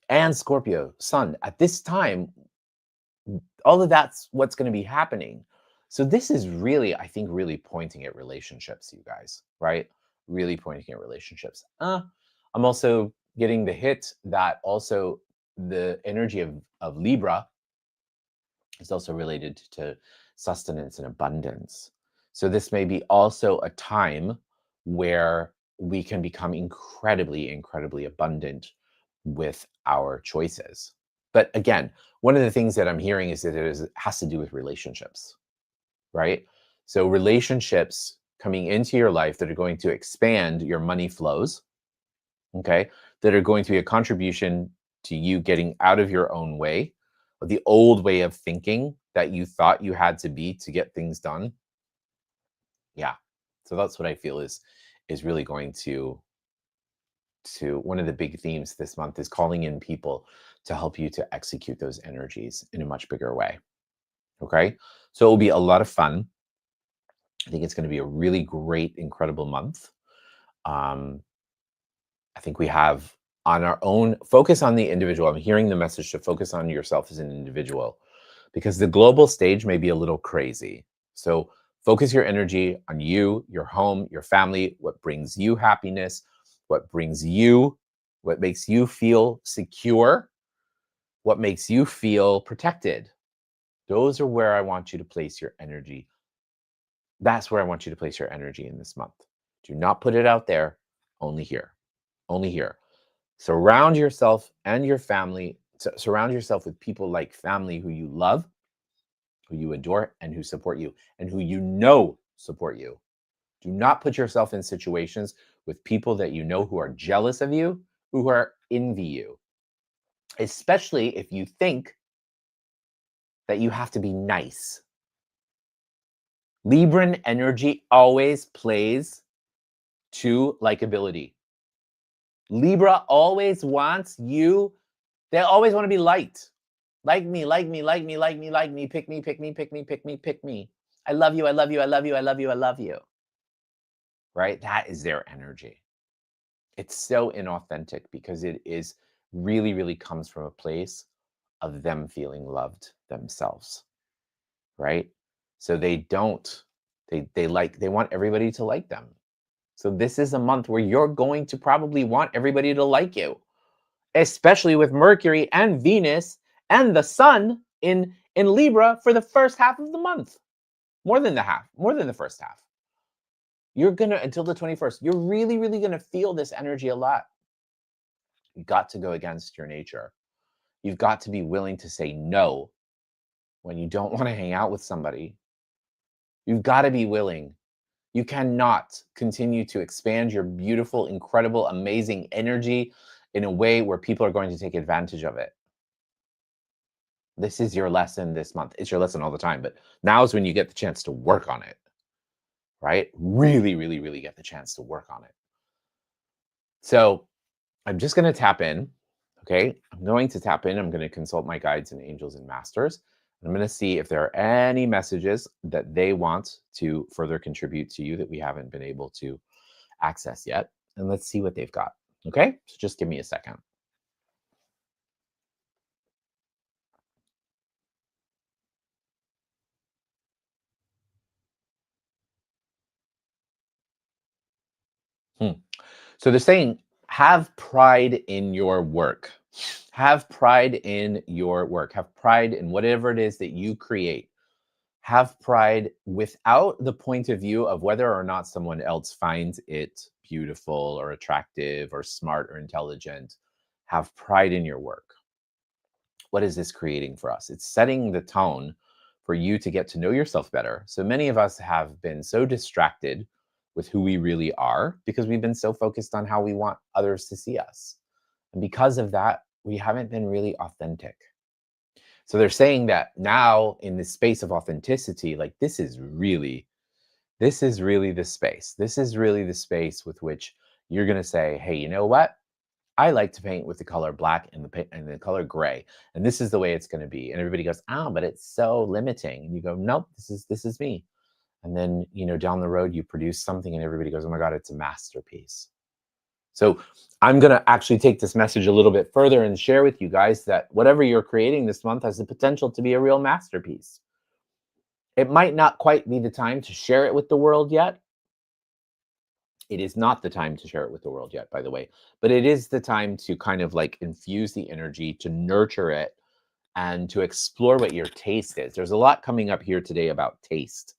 and Scorpio Sun at this time. All of that's what's going to be happening. So this is really, I think, really pointing at relationships, you guys, right? Really pointing at relationships. I'm also getting the hit that also the energy of Libra is also related to sustenance and abundance. So this may be also a time where we can become incredibly, incredibly abundant with our choices. But again, one of the things that I'm hearing is that has to do with relationships, right? So relationships coming into your life that are going to expand your money flows, okay, that are going to be a contribution to you getting out of your own way, of the old way of thinking that you thought you had to be to get things done. Yeah. So that's what I feel is really going to one of the big themes this month is calling in people to help you to execute those energies in a much bigger way. Okay. So it will be a lot of fun. I think it's going to be a really great, incredible month. Um, I think we have on our own focus on the individual. I'm hearing the message to focus on yourself as an individual because the global stage may be a little crazy. So focus your energy on you, your home, your family, what brings you happiness, what makes you feel secure, what makes you feel protected. Those are where I want you to place your energy. That's where I want you to place your energy in this month. Do not put it out there, only here. Only here. Surround yourself and your family, surround yourself with people like family who you love, who you adore, and who support you, and who you know support you. Do not put yourself in situations with people that you know who are jealous of you, who are envy you, especially if you think that you have to be nice. Libran energy always plays to likability. Libra always wants you, they always want to be liked. Like me, like me, like me, like me, like me, pick me, pick me, pick me, pick me, pick me. I love you, I love you, I love you, I love you, I love you. Right? That is their energy. It's so inauthentic because it is really, really comes from a place of them feeling loved themselves. Right? So they don't, they want everybody to like them. So this is a month where you're going to probably want everybody to like you, especially with Mercury and Venus and the Sun in Libra for the first half of the month. More than the first half. You're gonna until the 21st. You're really, really gonna feel this energy a lot. You've got to go against your nature. You've got to be willing to say no when you don't want to hang out with somebody. You've got to be willing. You cannot continue to expand your beautiful, incredible, amazing energy in a way where people are going to take advantage of it. This is your lesson this month. It's your lesson all the time, but now is when you get the chance to work on it, right? Really, really, really get the chance to work on it. So I'm just going to tap in. Okay. I'm going to tap in. I'm going to consult my guides and angels and masters. I'm going to see if there are any messages that they want to further contribute to you that we haven't been able to access yet. And let's see what they've got. Okay. So just give me a second. So they're saying, have pride in your work. Have pride in your work. Have pride in whatever it is that you create. Have pride without the point of view of whether or not someone else finds it beautiful or attractive or smart or intelligent. Have pride in your work. What is this creating for us? It's setting the tone for you to get to know yourself better. So many of us have been so distracted with who we really are because we've been so focused on how we want others to see us. And because of that, we haven't been really authentic. So they're saying that now in the space of authenticity, like this is really the space. This is really the space with which you're going to say, hey, you know what? I like to paint with the color black and the color gray, and this is the way it's going to be. And everybody goes, "Oh, but it's so limiting." And you go, "Nope, this is me." And then, down the road you produce something and everybody goes, "Oh my god, it's a masterpiece." So, I'm going to actually take this message a little bit further and share with you guys that whatever you're creating this month has the potential to be a real masterpiece. It might not quite be the time to share it with the world yet. It is not the time to share it with the world yet, by the way, but it is the time to kind of like infuse the energy, to nurture it, and to explore what your taste is. There's a lot coming up here today about taste.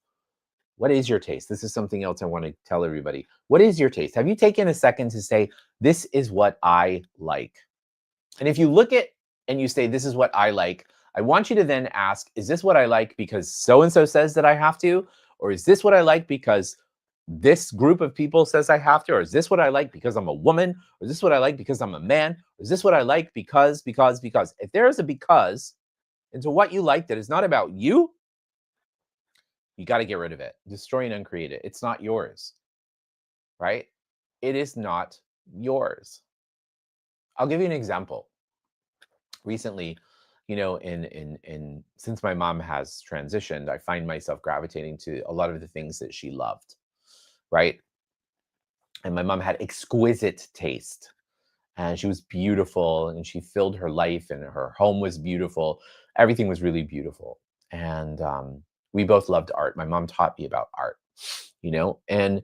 What is your taste? This is something else I want to tell everybody. What is your taste? Have you taken a second to say, this is what I like? And if you look at and you say, this is what I like, I want you to then ask, is this what I like because so and so says that I have to? Or is this what I like because this group of people says I have to? Or is this what I like because I'm a woman? Or is this what I like because I'm a man? Or is this what I like because? If there is a because into what you like that is not about you, you got to get rid of it. Destroy and uncreate it. It's not yours, right? It is not yours. I'll give you an example. Recently, in since my mom has transitioned, I find myself gravitating to a lot of the things that she loved, right? And my mom had exquisite taste, and she was beautiful, and she filled her life, and her home was beautiful. Everything was really beautiful. And we both loved art. My mom taught me about art, and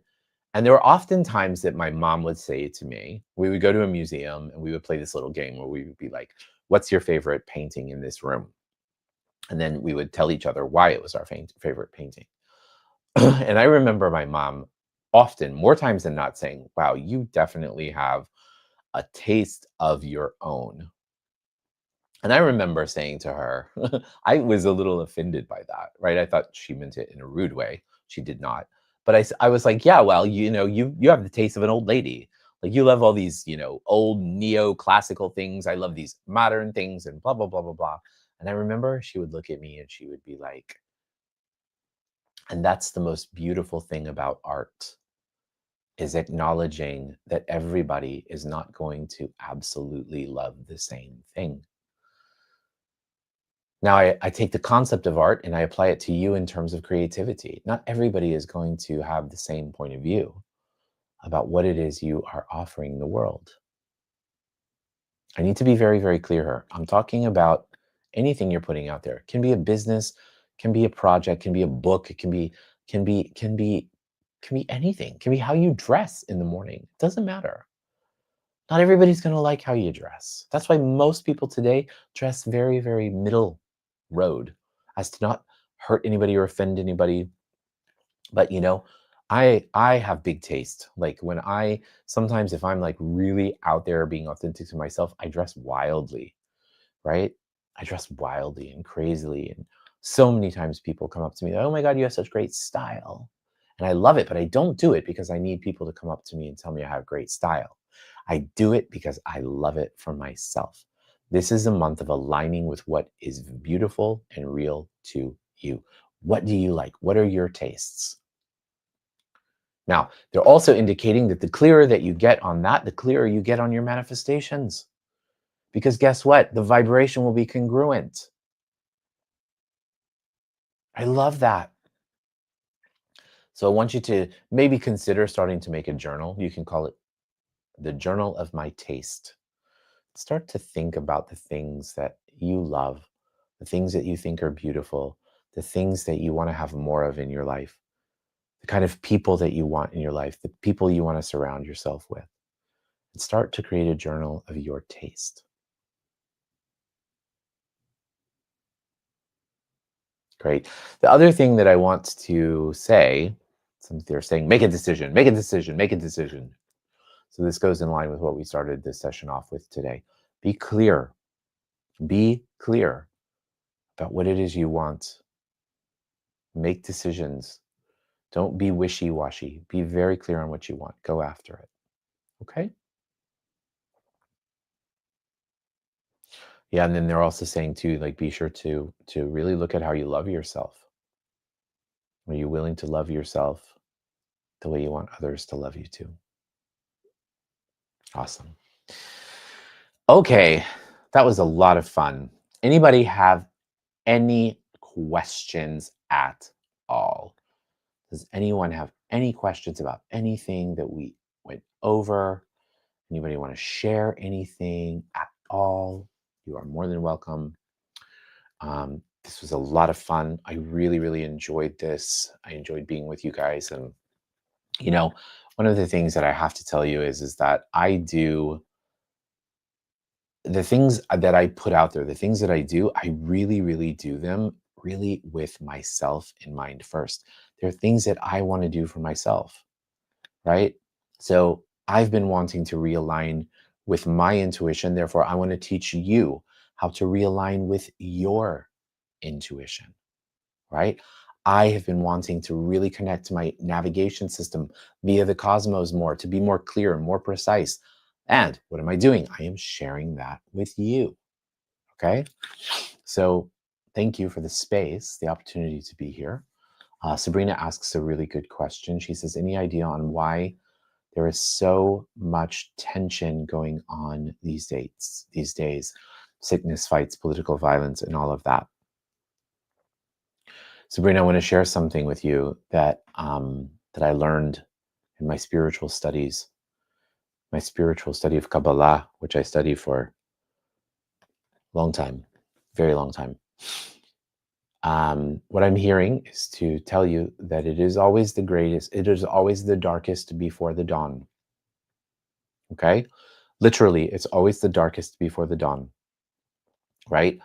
there were often times that my mom would say to me, we would go to a museum and we would play this little game where we would be like, what's your favorite painting in this room? And then we would tell each other why it was our favorite painting. And I remember my mom often, more times than not, saying, wow, you definitely have a taste of your own. And I remember saying to her, I was a little offended by that, right? I thought she meant it in a rude way. She did not. But I was like, yeah, well, you have the taste of an old lady. Like you love all these, old neoclassical things. I love these modern things and blah, blah, blah, blah, blah. And I remember she would look at me and she would be like, and that's the most beautiful thing about art is acknowledging that everybody is not going to absolutely love the same thing. Now, I take the concept of art and I apply it to you in terms of creativity. Not everybody is going to have the same point of view about what it is you are offering the world. I need to be very, very clear here. I'm talking about anything you're putting out there. It can be a business, can be a project, can be a book, it can be anything. It can be how you dress in the morning. It doesn't matter. Not everybody's going to like how you dress. That's why most people today dress very, very middle road as to not hurt anybody or offend anybody. But I have big taste. Like when I sometimes if I'm like really out there being authentic to myself, I dress wildly, right? I dress wildly and crazily. And so many times people come up to me, oh my God, you have such great style. And I love it, but I don't do it because I need people to come up to me and tell me I have great style. I do it because I love it for myself. This is a month of aligning with what is beautiful and real to you. What do you like? What are your tastes? Now, they're also indicating that the clearer that you get on that, the clearer you get on your manifestations. Because guess what? The vibration will be congruent. I love that. So I want you to maybe consider starting to make a journal. You can call it the Journal of My Taste. Start to think about the things that you love, the things that you think are beautiful, the things that you want to have more of in your life, the kind of people that you want in your life, the people you want to surround yourself with. And start to create a journal of your taste. Great. The other thing that I want to say, since they're saying, make a decision, make a decision, make a decision. So this goes in line with what we started this session off with today. Be clear. Be clear about what it is you want. Make decisions. Don't be wishy-washy. Be very clear on what you want. Go after it. Okay? Yeah, and then they're also saying too, like, be sure to really look at how you love yourself. Are you willing to love yourself the way you want others to love you too? Awesome. Okay, that was a lot of fun. Anybody have any questions at all? Does anyone have any questions about anything that we went over? Anybody want to share anything at all? You are more than welcome. This was a lot of fun. I really, really enjoyed this. I enjoyed being with you guys. And, you know, one of the things that I have to tell you is that I do the things that I put out there, the things that I do, I really, really do them really with myself in mind first. There are things that I want to do for myself, right? So I've been wanting to realign with my intuition. Therefore, I want to teach you how to realign with your intuition, right? I have been wanting to really connect to my navigation system via the cosmos more, to be more clear and more precise. And what am I doing? I am sharing that with you. Okay. So thank you for the space, the opportunity to be here. Sabrina asks a really good question. She says, any idea on why there is so much tension going on these days, sickness, fights, political violence, and all of that? Sabrina, I want to share something with you that that I learned in my spiritual study of Kabbalah, which I studied for a long time, very long time. What I'm hearing is to tell you that it is always the greatest, it is always the darkest before the dawn. Okay? Literally, it's always the darkest before the dawn, right?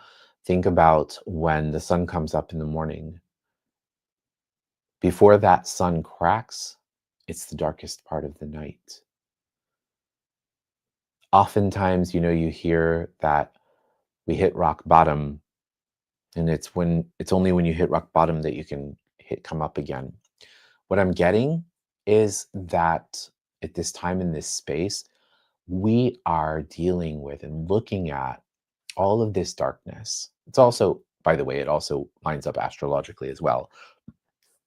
Think about when the sun comes up in the morning. Before that sun cracks, it's the darkest part of the night. Oftentimes, you hear that we hit rock bottom, and it's only when you hit rock bottom that you can come up again. What I'm getting is that at this time in this space, we are dealing with and looking at all of this darkness. It's also, by the way, it also lines up astrologically as well.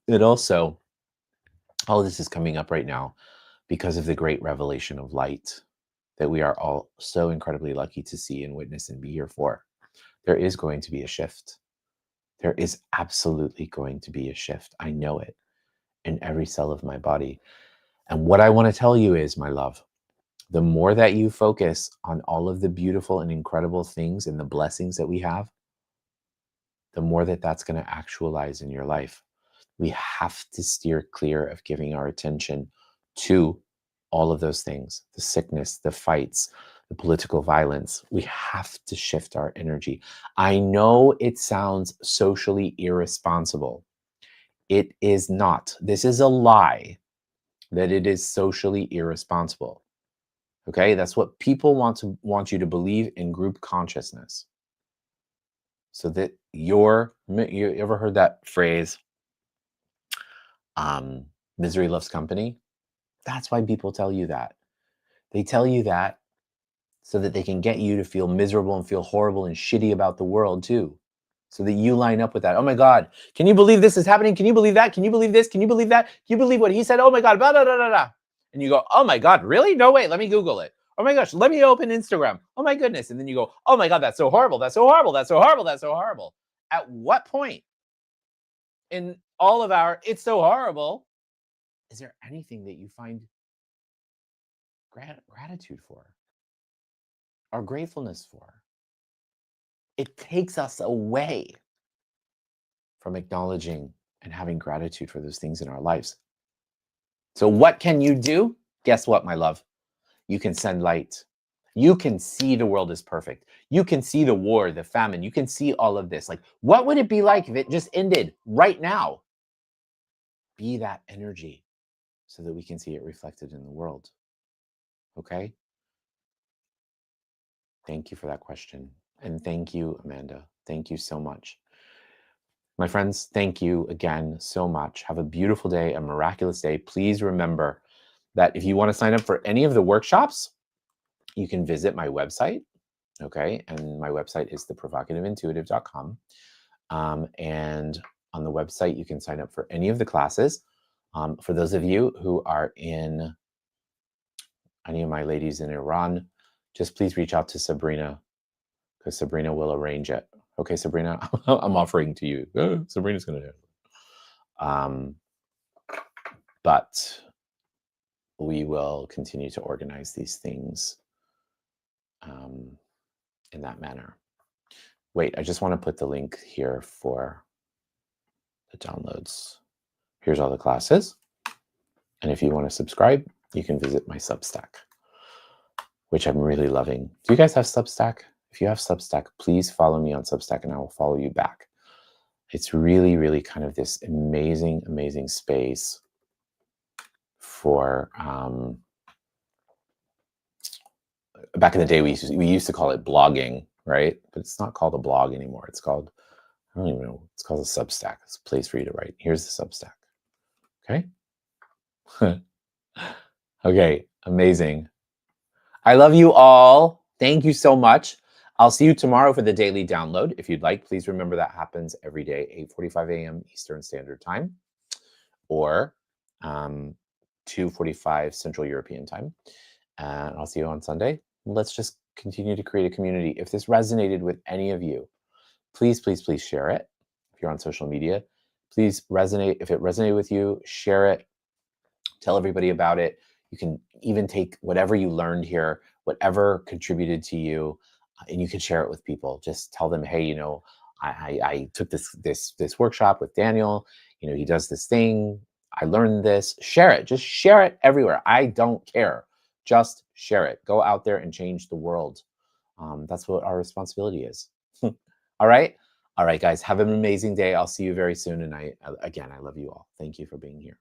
It also, all of this is coming up right now because of the great revelation of light that we are all so incredibly lucky to see and witness and be here for. There is going to be a shift. There is absolutely going to be a shift. I know it in every cell of my body. And what I want to tell you is, my love, the more that you focus on all of the beautiful and incredible things and the blessings that we have, the more that that's going to actualize in your life. We have to steer clear of giving our attention to all of those things, the sickness, the fights, the political violence. We have to shift our energy. I know it sounds socially irresponsible. It is not. This is a lie that it is socially irresponsible. Okay? That's what people want you to believe in group consciousness. So that you ever heard that phrase, misery loves company? That's why people tell you that. They tell you that so that they can get you to feel miserable and feel horrible and shitty about the world too. So that you line up with that. Oh my God, can you believe this is happening? Can you believe that? Can you believe this? Can you believe that? Can you believe what he said? Oh my God, blah, blah, blah, blah, blah. And you go, oh my God, really? No way, let me Google it. Oh my gosh, let me open Instagram. Oh my goodness. And then you go, oh my God, that's so horrible. That's so horrible. That's so horrible. That's so horrible. At what point in all of our, it's so horrible, is there anything that you find gratitude for or gratefulness for? It takes us away from acknowledging and having gratitude for those things in our lives. So, what can you do? Guess what, my love? You can send light. You can see the world is perfect. You can see the war, the famine. You can see all of this. Like, what would it be like if it just ended right now? Be that energy so that we can see it reflected in the world. Okay? Thank you for that question. And thank you, Amanda. Thank you so much. My friends, thank you again so much. Have a beautiful day, a miraculous day. Please remember that if you want to sign up for any of the workshops, you can visit my website, Okay. And my website is theprovocativeIntuitive.com. And on the website, you can sign up for any of the classes. For those of you who are in, any of my ladies in Iran, just please reach out to Sabrina, because Sabrina will arrange it. Okay, Sabrina, I'm offering to you. Sabrina's going to do it. But we will continue to organize these things in that manner. Wait, I just want to put the link here for the downloads. Here's all the classes. And if you want to subscribe, you can visit my Substack, which I'm really loving. Do you guys have Substack? If you have Substack, please follow me on Substack and I will follow you back. It's really, really kind of this amazing, amazing space for, back in the day, we used to call it blogging, right? But it's not called a blog anymore. It's called, I don't even know, it's called a Substack. It's a place for you to write. Here's the Substack. Okay. Okay, amazing. I love you all. Thank you so much. I'll see you tomorrow for the daily download. If you'd like, please remember that happens every day, 8:45 a.m. Eastern Standard Time, or 2:45 Central European Time. And I'll see you on Sunday. Let's just continue to create a community. If this resonated with any of you, please, please, please share it. If you're on social media, please resonate. If it resonated with you, share it. Tell everybody about it. You can even take whatever you learned here, whatever contributed to you, and you can share it with people. Just tell them, hey, you know, I took this workshop with Daniel. You know, he does this thing. I learned this. Share it. Just share it everywhere. I don't care. Just share it. Go out there and change the world. That's what our responsibility is. All right. All right, guys. Have an amazing day. I'll see you very soon. And I love you all. Thank you for being here.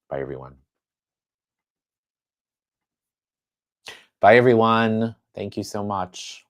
Bye, everyone. Bye, everyone. Thank you so much.